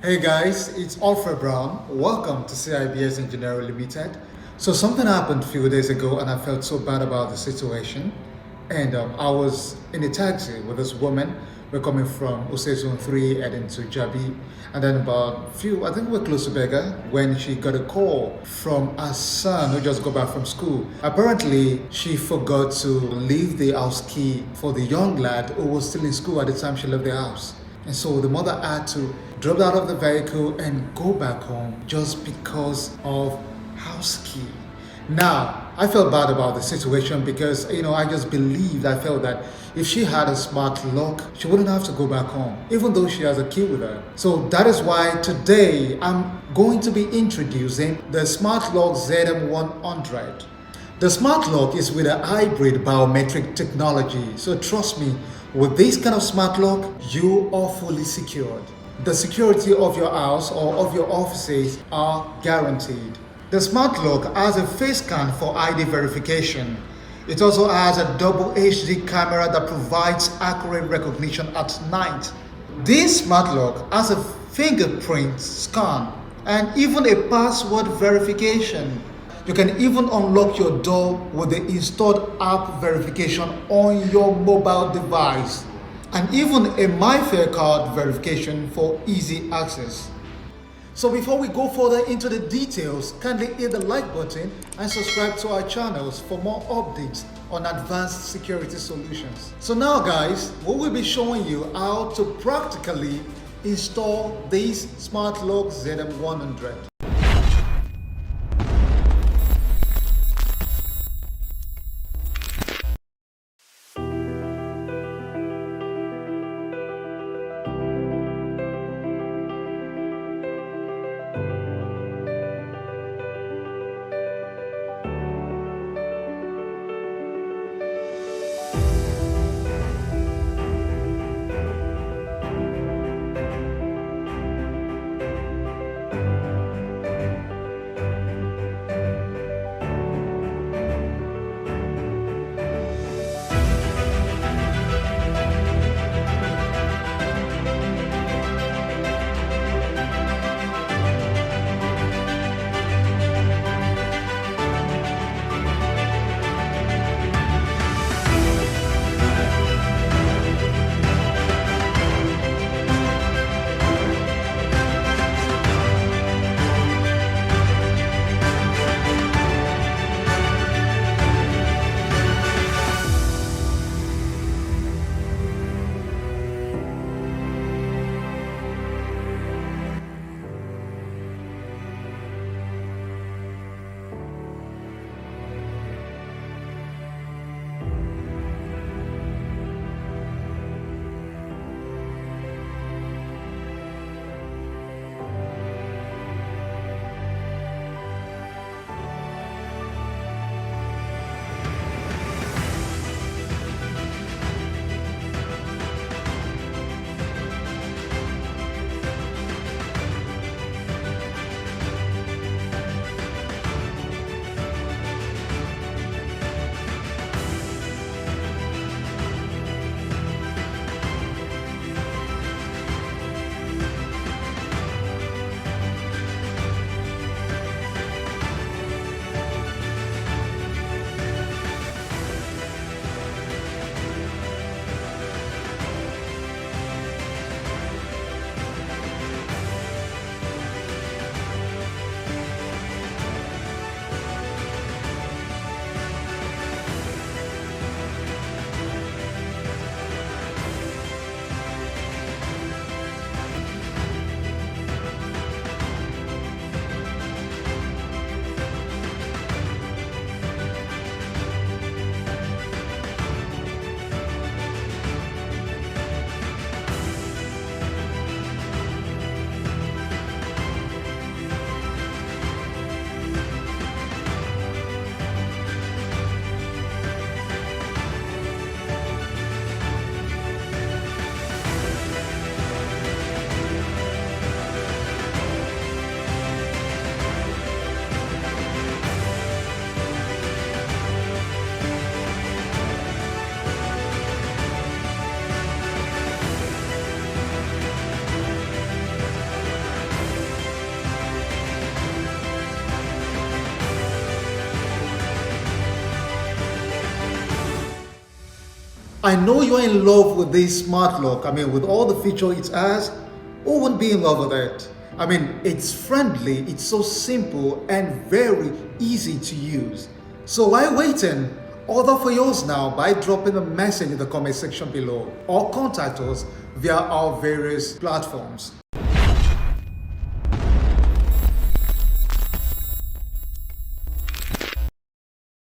Hey guys, it's Alfred Brown. Welcome to CIBS Engineering Limited. So something happened a few days ago and I felt so bad about the situation. And I was in a taxi with this woman. We're coming from Zone 3 heading to Jabi. And then I think we're close to Bega when she got a call from her son who just got back from school. Apparently, she forgot to leave the house key for the young lad who was still in school at the time she left the house. And so the mother had to drop out of the vehicle and go back home just because of house key. Now, I felt bad about the situation because, I just I felt that if she had a smart lock, she wouldn't have to go back home, even though she has a key with her. So that is why today I'm going to be introducing the smart lock ZM100. The smart lock is with a hybrid biometric technology. So trust me, with this kind of smart lock, you are fully secured. The security of your house or of your offices are guaranteed. The smart lock has a face scan for ID verification. It also has a double HD camera that provides accurate recognition at night. This smart lock has a fingerprint scan and even a password verification. You can even unlock your door with the installed app verification on your mobile device, and even a MyFair card verification for easy access. So before we go further into the details, kindly hit the like button and subscribe to our channels for more updates on advanced security solutions. So now guys, we will be showing you how to practically install this smart lock ZM100. I know you're in love with this smart lock. I mean, with all the features it has, who wouldn't be in love with it? I mean, it's friendly, it's so simple and very easy to use. So why waiting? Order for yours now by dropping a message in the comment section below or contact us via our various platforms.